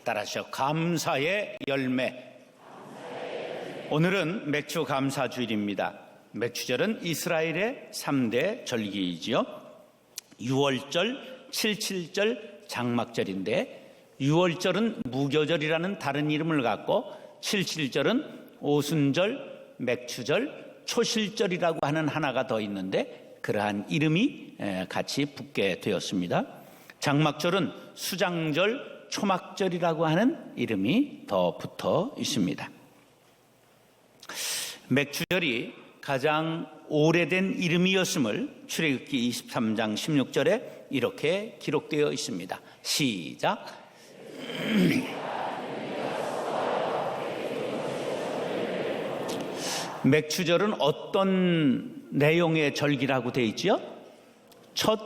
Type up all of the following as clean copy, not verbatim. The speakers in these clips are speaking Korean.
따라서 감사의 열매. 오늘은 맥주 감사주일입니다. 맥주절은 이스라엘의 3대 절기이지요. 6월절, 77절, 장막절인데 6월절은 무교절이라는 다른 이름을 갖고 77절은 오순절, 맥주절, 초실절이라고 하는 하나가 더 있는데 그러한 이름이 같이 붙게 되었습니다. 장막절은 수장절, 초막절이라고 하는 이름이 더 붙어 있습니다. 맥주절이 가장 오래된 이름이었음을 출애굽기 23장 16절에 이렇게 기록되어 있습니다. 시작. 맥주절은 어떤 내용의 절기라고 되어 있죠? 첫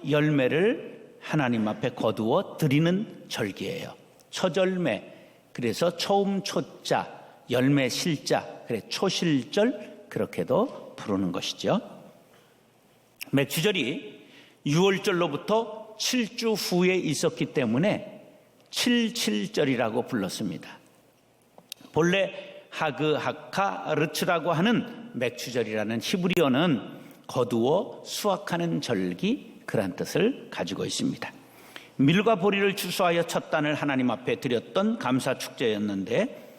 열매를 하나님 앞에 거두어 드리는 절기예요. 첫 열매, 그래서 초음 초자, 열매 실자, 그래 초실절 그렇게도 부르는 것이죠. 맥주절이 6월절로부터 7주 후에 있었기 때문에 77절이라고 불렀습니다. 본래 하그하카르츠라고 하는 맥주절이라는 히브리어는 거두어 수확하는 절기, 그런 뜻을 가지고 있습니다. 밀과 보리를 추수하여 첫 단을 하나님 앞에 드렸던 감사축제였는데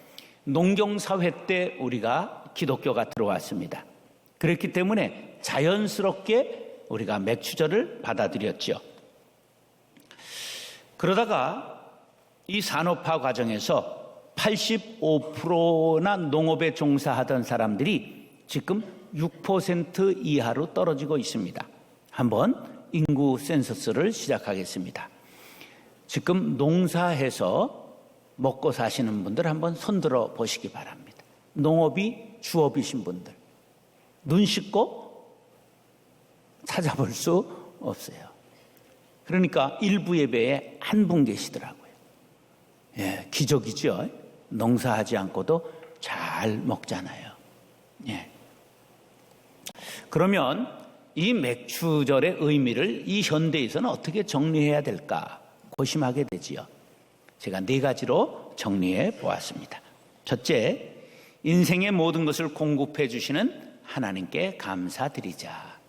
농경사회 때 우리가 기독교가 들어왔습니다. 그렇기 때문에 자연스럽게 우리가 맥주절을 받아들였죠. 그러다가 이 산업화 과정에서 85%나 농업에 종사하던 사람들이 지금 6% 이하로 떨어지고 있습니다. 한번 인구 센서스를 시작하겠습니다. 지금 농사해서 먹고 사시는 분들 한번 손들어 보시기 바랍니다. 농업이 주업이신 분들 눈 씻고 찾아볼 수 없어요. 그러니까 일부 예배에 한 분 계시더라고요. 예, 기적이죠. 농사하지 않고도 잘 먹잖아요. 예. 그러면 이 맥주절의 의미를 이 현대에서는 어떻게 정리해야 될까 고심하게 되지요. 제가 4가지로 정리해 보았습니다. 첫째, 인생의 모든 것을 공급해 주시는 하나님께 감사드리자.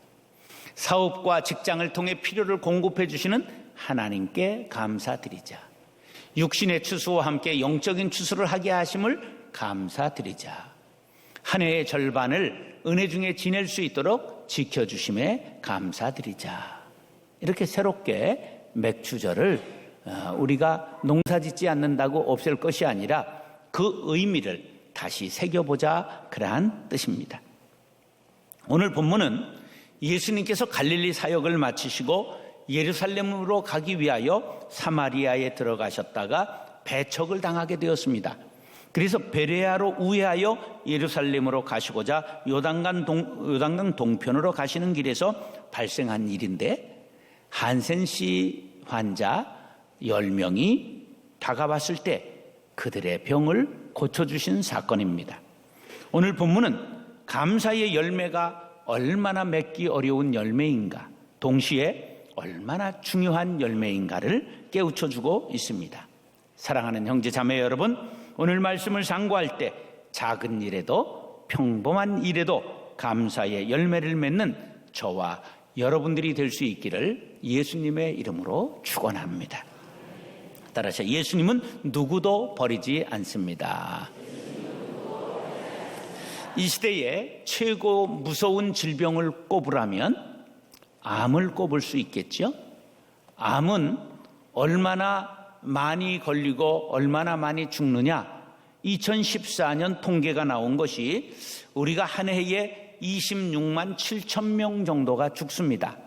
사업과 직장을 통해 필요를 공급해 주시는 하나님께 감사드리자. 육신의 추수와 함께 영적인 추수를 하게 하심을 감사드리자. 한 해의 절반을 은혜 중에 지낼 수 있도록 지켜주심에 감사드리자. 이렇게 새롭게 맥주절을 우리가 농사짓지 않는다고 없앨 것이 아니라 그 의미를 다시 새겨보자, 그러한 뜻입니다. 오늘 본문은 예수님께서 갈릴리 사역을 마치시고 예루살렘으로 가기 위하여 사마리아에 들어가셨다가 배척을 당하게 되었습니다. 그래서 베레아로 우회하여 예루살렘으로 가시고자 요단강 동편으로 가시는 길에서 발생한 일인데 한센씨 환자 10명이 다가왔을 때 그들의 병을 고쳐주신 사건입니다. 오늘 본문은 감사의 열매가 얼마나 맺기 어려운 열매인가, 동시에 얼마나 중요한 열매인가를 깨우쳐주고 있습니다. 사랑하는 형제 자매 여러분, 오늘 말씀을 상고할 때 작은 일에도 평범한 일에도 감사의 열매를 맺는 저와 여러분들이 될 수 있기를 예수님의 이름으로 축원합니다. 따라서 예수님은 누구도 버리지 않습니다. 이 시대에 최고 무서운 질병을 꼽으라면 암을 꼽을 수 있겠죠. 암은 얼마나 많이 걸리고 얼마나 많이 죽느냐, 2014년 통계가 나온 것이 우리가 한 해에 26만 7천 명 정도가 죽습니다.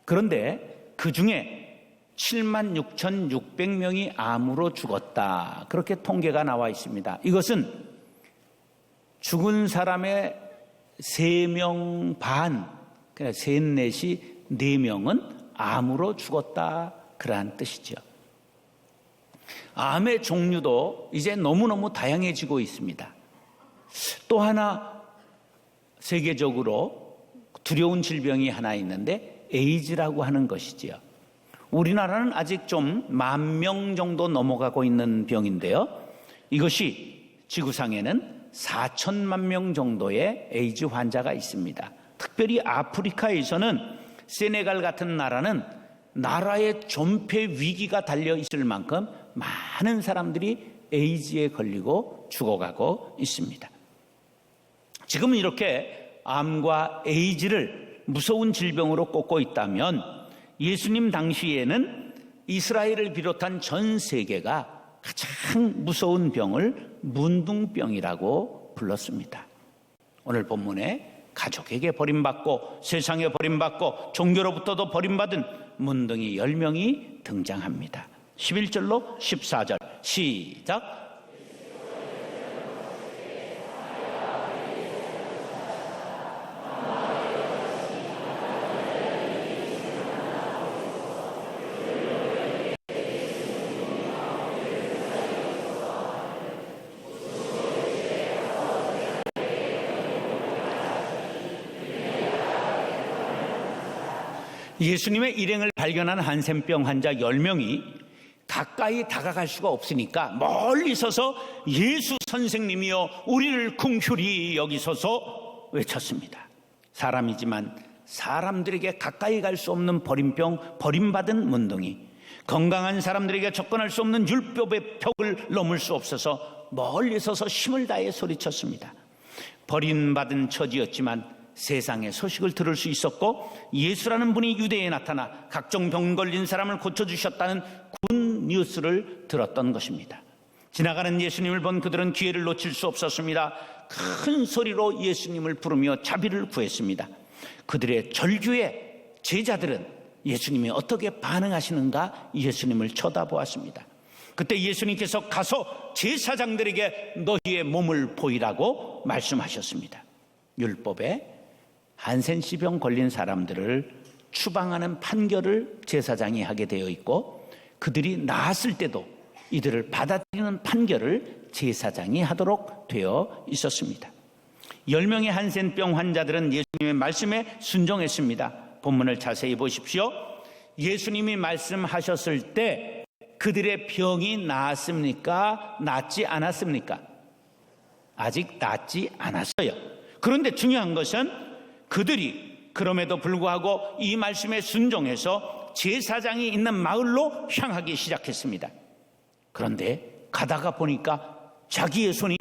그런데 그 중에 7만 6,600명이 암으로 죽었다, 그렇게 통계가 나와 있습니다. 이것은 죽은 사람의 3명 반, 그러니까 셋, 넷이 4명은 암으로 죽었다, 그러한 뜻이죠. 암의 종류도 이제 너무너무 다양해지고 있습니다. 또 하나 세계적으로 두려운 질병이 하나 있는데 에이즈라고 하는 것이지요. 우리나라는 아직 좀 10,000명 정도 넘어가고 있는 병인데요. 이것이 지구상에는 4천만 명 정도의 에이즈 환자가 있습니다. 특별히 아프리카에서는 세네갈 같은 나라는 나라의 존폐 위기가 달려 있을 만큼 많은 사람들이 에이즈에 걸리고 죽어가고 있습니다. 지금 이렇게 암과 에이즈를 무서운 질병으로 꼽고 있다면 예수님 당시에는 이스라엘을 비롯한 전 세계가 가장 무서운 병을 문둥병이라고 불렀습니다. 오늘 본문에 가족에게 버림받고 세상에 버림받고 종교로부터도 버림받은 문둥이 10명이 등장합니다. 11절로 14절 시작. 예수님의 일행을 발견한 한센병 환자 10명이 가까이 다가갈 수가 없으니까 멀리 서서 예수 선생님이여 우리를 긍휼히 여기소서 외쳤습니다. 사람이지만 사람들에게 가까이 갈 수 없는 버림병, 버림받은 문둥이, 건강한 사람들에게 접근할 수 없는 율법의 벽을 넘을 수 없어서 멀리 서서 힘을 다해 소리쳤습니다. 버림받은 처지였지만 세상의 소식을 들을 수 있었고 예수라는 분이 유대에 나타나 각종 병 걸린 사람을 고쳐주셨다는 군 뉴스를 들었던 것입니다. 지나가는 예수님을 본 그들은 기회를 놓칠 수 없었습니다. 큰 소리로 예수님을 부르며 자비를 구했습니다. 그들의 절규에 제자들은 예수님이 어떻게 반응하시는가 예수님을 쳐다보았습니다. 그때 예수님께서 가서 제사장들에게 너희의 몸을 보이라고 말씀하셨습니다. 율법에 한센시병 걸린 사람들을 추방하는 판결을 제사장이 하게 되어 있고 그들이 나았을 때도 이들을 받아들이는 판결을 제사장이 하도록 되어 있었습니다. 10명의 한센병 환자들은 예수님의 말씀에 순종했습니다. 본문을 자세히 보십시오. 예수님이 말씀하셨을 때 그들의 병이 나았습니까? 낫지 않았습니까? 아직 낫지 않았어요. 그런데 중요한 것은 그들이 그럼에도 불구하고 이 말씀에 순종해서 제사장이 있는 마을로 향하기 시작했습니다. 그런데 가다가 보니까 자기의 손이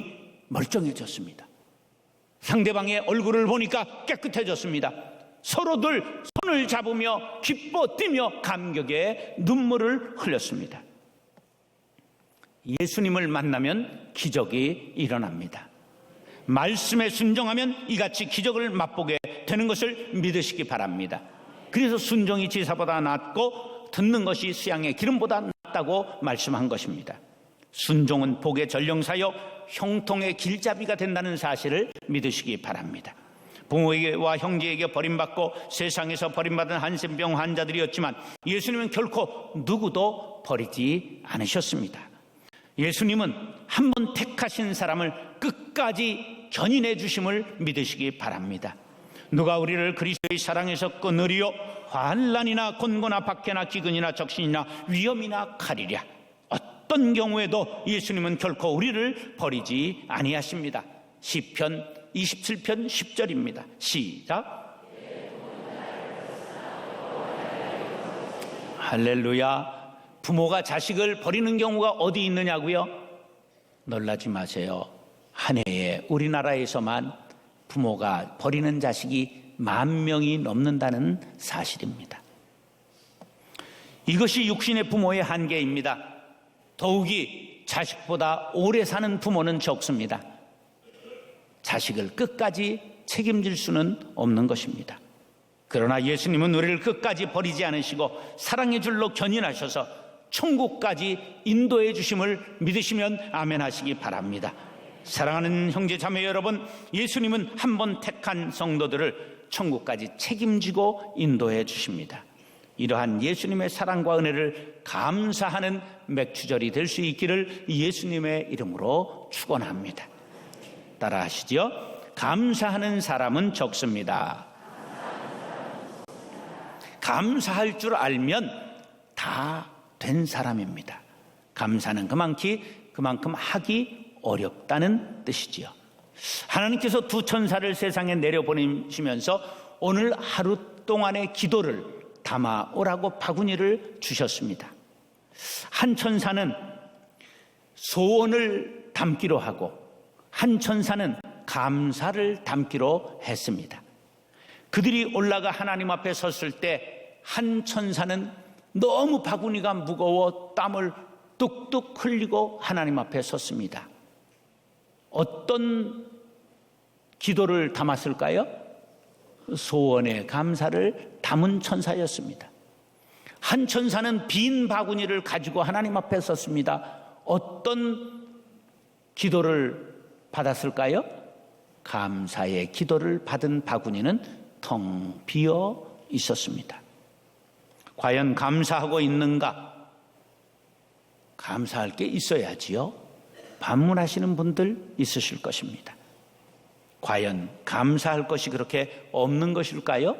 멀쩡해졌습니다. 상대방의 얼굴을 보니까 깨끗해졌습니다. 서로들 손을 잡으며 기뻐 뛰며 감격에 눈물을 흘렸습니다. 예수님을 만나면 기적이 일어납니다. 말씀에 순종하면 이같이 기적을 맛보게 되는 것을 믿으시기 바랍니다. 그래서 순종이 제사보다 낫고 듣는 것이 수양의 기름보다 낫다고 말씀한 것입니다. 순종은 복의 전령사여 형통의 길잡이가 된다는 사실을 믿으시기 바랍니다. 부모에게와 형제에게 버림받고 세상에서 버림받은 한센병 환자들이었지만 예수님은 결코 누구도 버리지 않으셨습니다. 예수님은 한 번 택하신 사람을 끝까지 견인해 주심을 믿으시기 바랍니다. 누가 우리를 그리스도의 사랑에서 끊으리요? 환난이나 곤고나 박해나 기근이나 적신이나 위험이나 칼이랴. 어떤 경우에도 예수님은 결코 우리를 버리지 아니하십니다. 시편 27편 10절입니다. 시작. 할렐루야. 부모가 자식을 버리는 경우가 어디 있느냐고요? 놀라지 마세요. 한 해에 우리나라에서만 부모가 버리는 자식이 10,000명이 넘는다는 사실입니다. 이것이 육신의 부모의 한계입니다. 더욱이 자식보다 오래 사는 부모는 적습니다. 자식을 끝까지 책임질 수는 없는 것입니다. 그러나 예수님은 우리를 끝까지 버리지 않으시고 사랑의 줄로 견인하셔서 천국까지 인도해 주심을 믿으시면 아멘 하시기 바랍니다. 사랑하는 형제 자매 여러분, 예수님은 한 번 택한 성도들을 천국까지 책임지고 인도해 주십니다. 이러한 예수님의 사랑과 은혜를 감사하는 맥주절이 될 수 있기를 예수님의 이름으로 축원합니다. 따라 하시죠. 감사하는 사람은 적습니다. 감사할 줄 알면 다 된 사람입니다. 감사는 그만큼 하기 어렵다는 뜻이지요. 하나님께서 두 천사를 세상에 내려보내시면서 오늘 하루 동안의 기도를 담아오라고 바구니를 주셨습니다. 한 천사는 소원을 담기로 하고 한 천사는 감사를 담기로 했습니다. 그들이 올라가 하나님 앞에 섰을 때 한 천사는 너무 바구니가 무거워 땀을 뚝뚝 흘리고 하나님 앞에 섰습니다. 어떤 기도를 담았을까요? 소원의 감사를 담은 천사였습니다. 한 천사는 빈 바구니를 가지고 하나님 앞에 섰습니다. 어떤 기도를 받았을까요? 감사의 기도를 받은 바구니는 텅 비어 있었습니다. 과연 감사하고 있는가? 감사할 게 있어야지요. 반문하시는 분들 있으실 것입니다. 과연 감사할 것이 그렇게 없는 것일까요?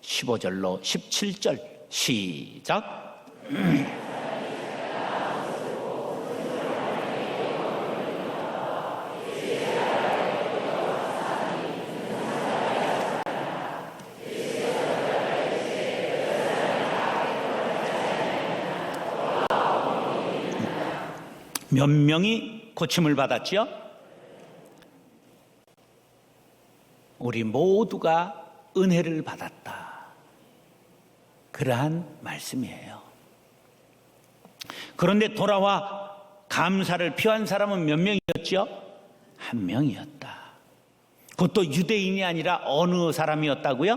15절로 17절 시작. 몇 명이 고침을 받았죠? 우리 모두가 은혜를 받았다. 그러한 말씀이에요. 그런데 돌아와 감사를 표한 사람은 몇 명이었죠? 한 명이었다. 그것도 유대인이 아니라 어느 사람이었다고요?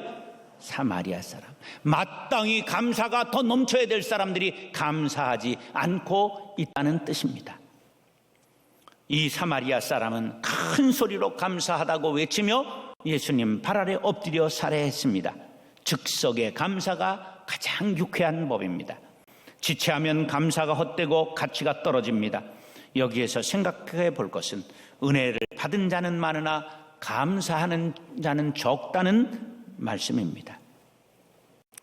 사마리아 사람. 마땅히 감사가 더 넘쳐야 될 사람들이 감사하지 않고 있다는 뜻입니다. 이 사마리아 사람은 큰 소리로 감사하다고 외치며 예수님 발 아래 엎드려 살해했습니다. 즉석의 감사가 가장 유쾌한 법입니다. 지체하면 감사가 헛되고 가치가 떨어집니다. 여기에서 생각해 볼 것은 은혜를 받은 자는 많으나 감사하는 자는 적다는 말씀입니다.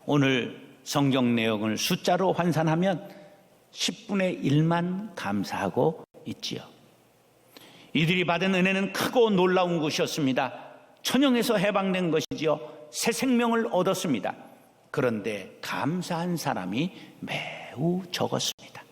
오늘 성경 내용을 숫자로 환산하면 10분의 1만 감사하고 있지요. 이들이 받은 은혜는 크고 놀라운 것이었습니다. 천형에서 해방된 것이지요. 새 생명을 얻었습니다. 그런데 감사한 사람이 매우 적었습니다.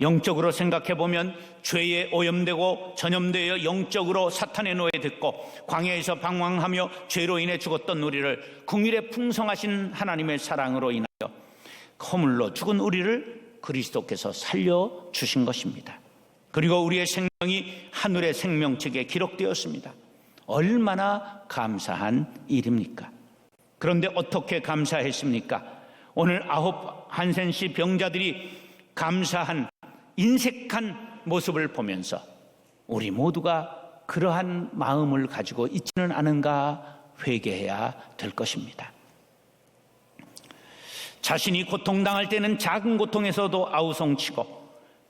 영적으로 생각해 보면 죄에 오염되고 전염되어 영적으로 사탄의 노예 듣고 광야에서 방황하며 죄로 인해 죽었던 우리를 긍휼에 풍성하신 하나님의 사랑으로 인하여 허물로 죽은 우리를 그리스도께서 살려주신 것입니다. 그리고 우리의 생명이 하늘의 생명책에 기록되었습니다. 얼마나 감사한 일입니까? 그런데 어떻게 감사했습니까? 오늘 9 한센시 병자들이 감사한 인색한 모습을 보면서 우리 모두가 그러한 마음을 가지고 있지는 않은가 회개해야 될 것입니다. 자신이 고통당할 때는 작은 고통에서도 아우성치고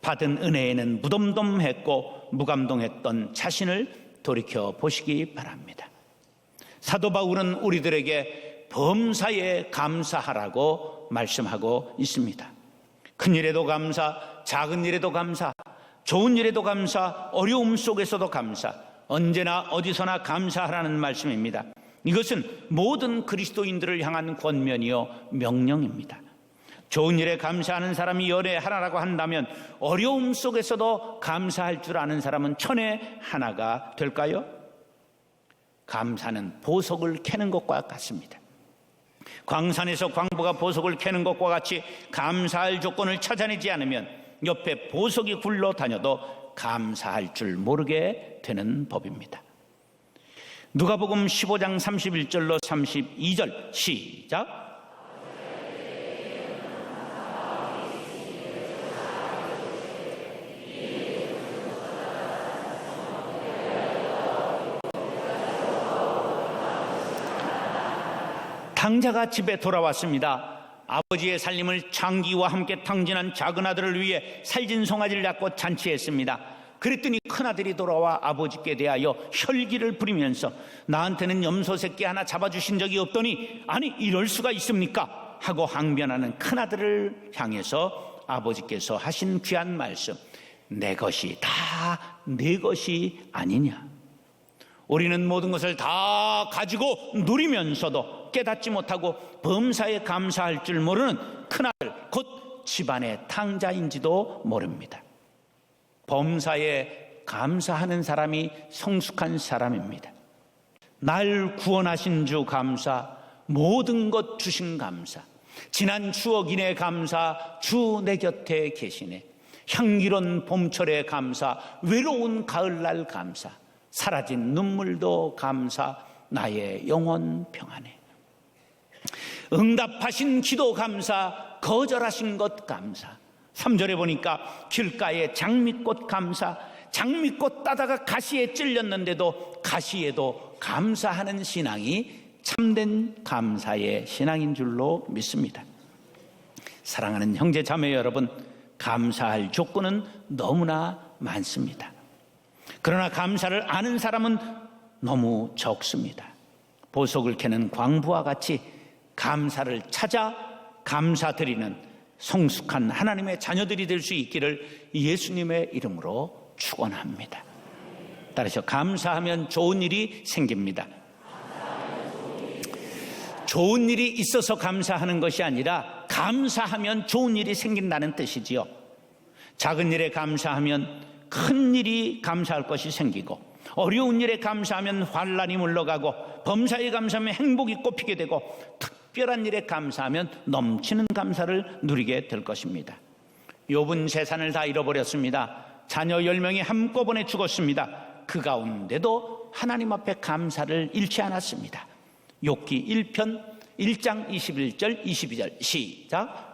받은 은혜에는 무덤덤했고 무감동했던 자신을 돌이켜 보시기 바랍니다. 사도 바울은 우리들에게 범사에 감사하라고 말씀하고 있습니다. 큰 일에도 감사, 작은 일에도 감사, 좋은 일에도 감사, 어려움 속에서도 감사, 언제나 어디서나 감사하라는 말씀입니다. 이것은 모든 그리스도인들을 향한 권면이요 명령입니다. 좋은 일에 감사하는 사람이 열의 하나라고 한다면 어려움 속에서도 감사할 줄 아는 사람은 천의 하나가 될까요? 감사는 보석을 캐는 것과 같습니다. 광산에서 광부가 보석을 캐는 것과 같이 감사할 조건을 찾아내지 않으면 옆에 보석이 굴러다녀도 감사할 줄 모르게 되는 법입니다. 누가복음 15장 31절로 32절 시작. 탕자가 집에 돌아왔습니다. 아버지의 살림을 장기와 함께 탕진한 작은 아들을 위해 살진 송아지를 잡고 잔치했습니다. 그랬더니 큰아들이 돌아와 아버지께 대하여 혈기를 부리면서 나한테는 염소 새끼 하나 잡아주신 적이 없더니 아니 이럴 수가 있습니까? 하고 항변하는 큰아들을 향해서 아버지께서 하신 귀한 말씀, 내 것이 다 내 것이 아니냐. 우리는 모든 것을 다 가지고 누리면서도 깨닫지 못하고 범사에 감사할 줄 모르는 큰아들, 곧 집안의 탕자인지도 모릅니다. 범사에 감사하는 사람이 성숙한 사람입니다. 날 구원하신 주 감사, 모든 것 주신 감사, 지난 추억 인해 감사, 주 내 곁에 계시네. 향기로운 봄철에 감사, 외로운 가을날 감사, 사라진 눈물도 감사, 나의 영혼 평안해. 응답하신 기도 감사, 거절하신 것 감사. 3절에 보니까 길가에 장미꽃 감사, 장미꽃 따다가 가시에 찔렸는데도 가시에도 감사하는 신앙이 참된 감사의 신앙인 줄로 믿습니다. 사랑하는 형제 자매 여러분, 감사할 조건은 너무나 많습니다. 그러나 감사를 아는 사람은 너무 적습니다. 보석을 캐는 광부와 같이 감사를 찾아 감사드리는 성숙한 하나님의 자녀들이 될 수 있기를 예수님의 이름으로 축원합니다. 따라서 감사하면 좋은 일이 생깁니다. 좋은 일이 있어서 감사하는 것이 아니라 감사하면 좋은 일이 생긴다는 뜻이지요. 작은 일에 감사하면 큰 일이 감사할 것이 생기고, 어려운 일에 감사하면 환난이 물러가고, 범사에 감사하면 행복이 꽃피게 되고, 특별한 일에 감사하면 넘치는 감사를 누리게 될 것입니다. 욥은 재산을 다 잃어버렸습니다. 자녀 10명이 한꺼번에 죽었습니다. 그 가운데도 하나님 앞에 감사를 잃지 않았습니다. 욥기 1편 1장 21절 22절 시작.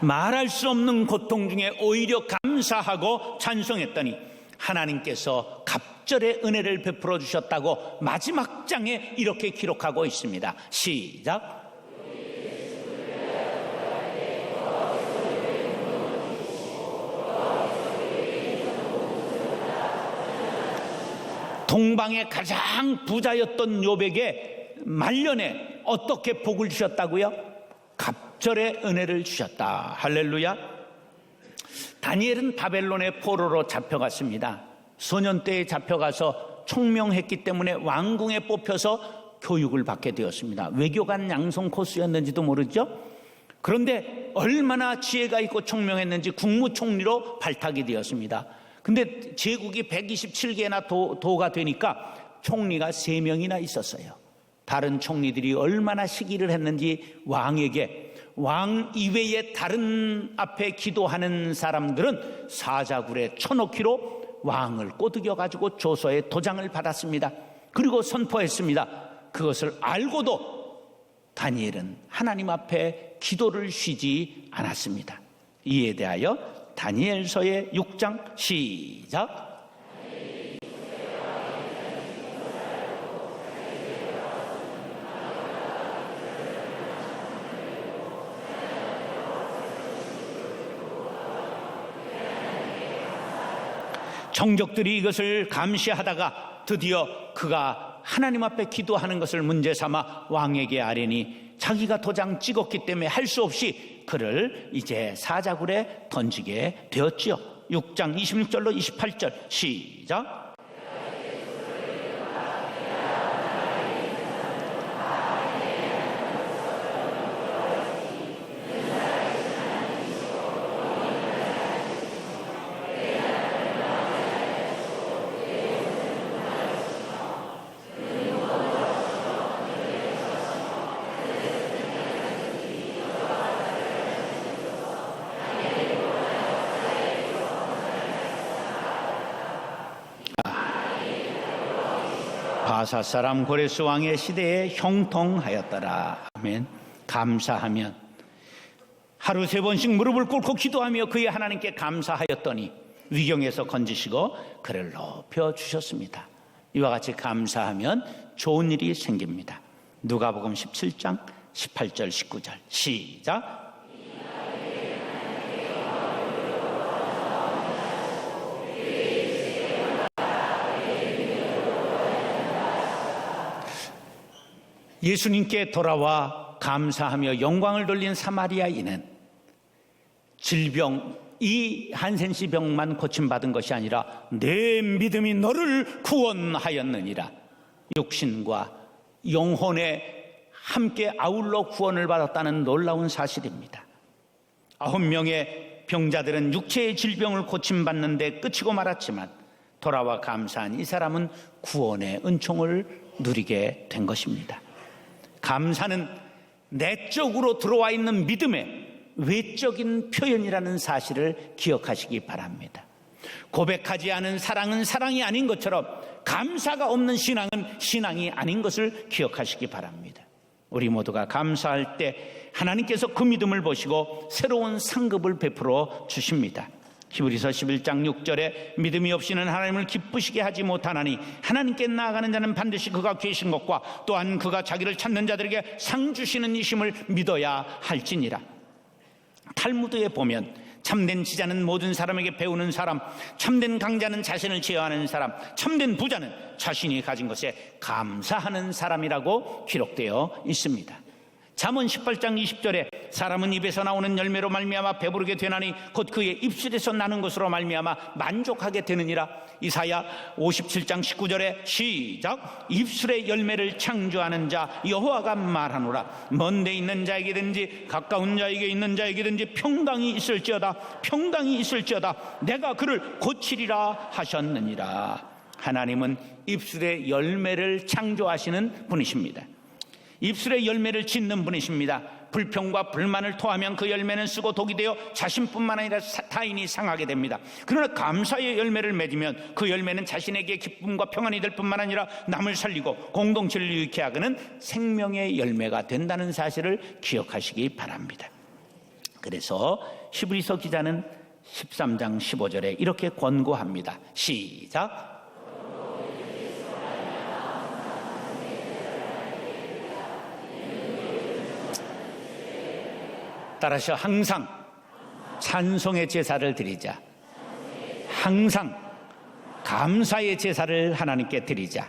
말할 수 없는 고통 중에 오히려 감사하고 찬송했더니 하나님께서 갑절의 은혜를 베풀어 주셨다고 마지막 장에 이렇게 기록하고 있습니다. 시작. 동방의 가장 부자였던 욥에게 말년에 어떻게 복을 주셨다고요? 갑절의 은혜를 주셨다. 할렐루야. 다니엘은 바벨론의 포로로 잡혀갔습니다. 소년 때에 잡혀가서 총명했기 때문에 왕궁에 뽑혀서 교육을 받게 되었습니다. 외교관 양성 코스였는지도 모르죠. 그런데 얼마나 지혜가 있고 총명했는지 국무총리로 발탁이 되었습니다. 근데 제국이 127개나 도가 되니까 총리가 3명이나 있었어요. 다른 총리들이 얼마나 시기를 했는지 왕에게, 왕 이외에 다른 앞에 기도하는 사람들은 사자굴에 쳐넣기로 왕을 꼬드겨 가지고 조서에 도장을 받았습니다. 그리고 선포했습니다. 그것을 알고도 다니엘은 하나님 앞에 기도를 쉬지 않았습니다. 이에 대하여 다니엘서의 6장 시작. 정적들이 이것을 감시하다가 드디어 그가 하나님 앞에 기도하는 것을 문제 삼아 왕에게 아뢰니 자기가 도장 찍었기 때문에 할 수 없이 그를 이제 사자굴에 던지게 되었지요. 6장 26절로 28절 시작. 바사 사람 고레스 왕의 시대에 형통하였더라. 아멘. 감사하면 하루 3번씩 무릎을 꿇고 기도하며 그의 하나님께 감사하였더니 위경에서 건지시고 그를 높여 주셨습니다. 이와 같이 감사하면 좋은 일이 생깁니다. 누가복음 17장 18절 19절 시작. 예수님께 돌아와 감사하며 영광을 돌린 사마리아인은 질병, 이 한센씨 병만 고침받은 것이 아니라 내 믿음이 너를 구원하였느니라, 육신과 영혼에 함께 아울러 구원을 받았다는 놀라운 사실입니다. 9명의 병자들은 육체의 질병을 고침받는데 끝이고 말았지만 돌아와 감사한 이 사람은 구원의 은총을 누리게 된 것입니다. 감사는 내적으로 들어와 있는 믿음의 외적인 표현이라는 사실을 기억하시기 바랍니다. 고백하지 않은 사랑은 사랑이 아닌 것처럼 감사가 없는 신앙은 신앙이 아닌 것을 기억하시기 바랍니다. 우리 모두가 감사할 때 하나님께서 그 믿음을 보시고 새로운 상급을 베풀어 주십니다. 히브리서 11장 6절에 믿음이 없이는 하나님을 기쁘시게 하지 못하나니 하나님께 나아가는 자는 반드시 그가 계신 것과 또한 그가 자기를 찾는 자들에게 상 주시는 이심을 믿어야 할지니라. 탈무드에 보면 참된 지자는 모든 사람에게 배우는 사람, 참된 강자는 자신을 제어하는 사람, 참된 부자는 자신이 가진 것에 감사하는 사람이라고 기록되어 있습니다. 잠언 18장 20절에 사람은 입에서 나오는 열매로 말미암아 배부르게 되나니 곧 그의 입술에서 나는 것으로 말미암아 만족하게 되느니라. 이사야 57장 19절에 시작. 입술의 열매를 창조하는 자 여호와가 말하노라. 먼 데 있는 자에게든지 가까운 자에게 있는 자에게든지 평강이 있을지어다 내가 그를 고치리라 하셨느니라. 하나님은 입술의 열매를 창조하시는 분이십니다. 입술의 열매를 짓는 분이십니다. 불평과 불만을 토하면 그 열매는 쓰고 독이 되어 자신뿐만 아니라 타인이 상하게 됩니다. 그러나 감사의 열매를 맺으면 그 열매는 자신에게 기쁨과 평안이 될 뿐만 아니라 남을 살리고 공동체를 유익케 하는 생명의 열매가 된다는 사실을 기억하시기 바랍니다. 그래서 히브리서 기자는 13장 15절에 이렇게 권고합니다. 시작. 따라서 항상 찬송의 제사를 드리자. 항상 감사의 제사를 하나님께 드리자.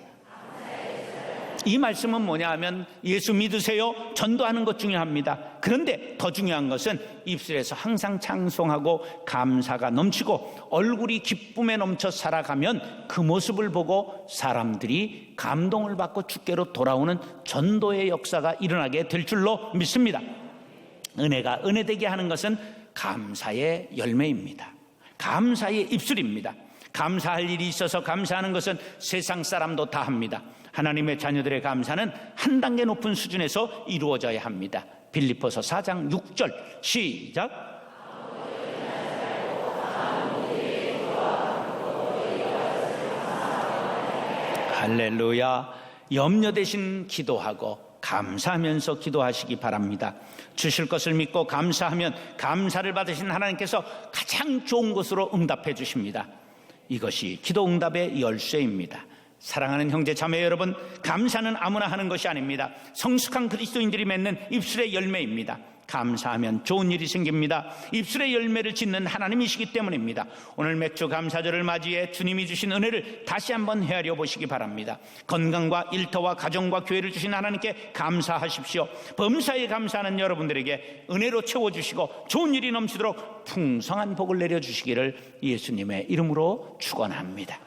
이 말씀은 뭐냐 하면 예수 믿으세요, 전도하는 것 중요합니다. 그런데 더 중요한 것은 입술에서 항상 찬송하고 감사가 넘치고 얼굴이 기쁨에 넘쳐 살아가면 그 모습을 보고 사람들이 감동을 받고 주께로 돌아오는 전도의 역사가 일어나게 될 줄로 믿습니다. 은혜가 은혜되게 하는 것은 감사의 열매입니다. 감사의 입술입니다. 감사할 일이 있어서 감사하는 것은 세상 사람도 다 합니다. 하나님의 자녀들의 감사는 한 단계 높은 수준에서 이루어져야 합니다. 빌립보서 4장 6절 시작. 할렐루야. 염려 대신 기도하고 감사하면서 기도하시기 바랍니다. 주실 것을 믿고 감사하면 감사를 받으신 하나님께서 가장 좋은 것으로 응답해 주십니다. 이것이 기도 응답의 열쇠입니다. 사랑하는 형제 자매 여러분, 감사는 아무나 하는 것이 아닙니다. 성숙한 그리스도인들이 맺는 입술의 열매입니다. 감사하면 좋은 일이 생깁니다. 입술의 열매를 짓는 하나님이시기 때문입니다. 오늘 맥주 감사절을 맞이해 주님이 주신 은혜를 다시 한번 헤아려 보시기 바랍니다. 건강과 일터와 가정과 교회를 주신 하나님께 감사하십시오. 범사에 감사하는 여러분들에게 은혜로 채워주시고 좋은 일이 넘치도록 풍성한 복을 내려주시기를 예수님의 이름으로 축원합니다.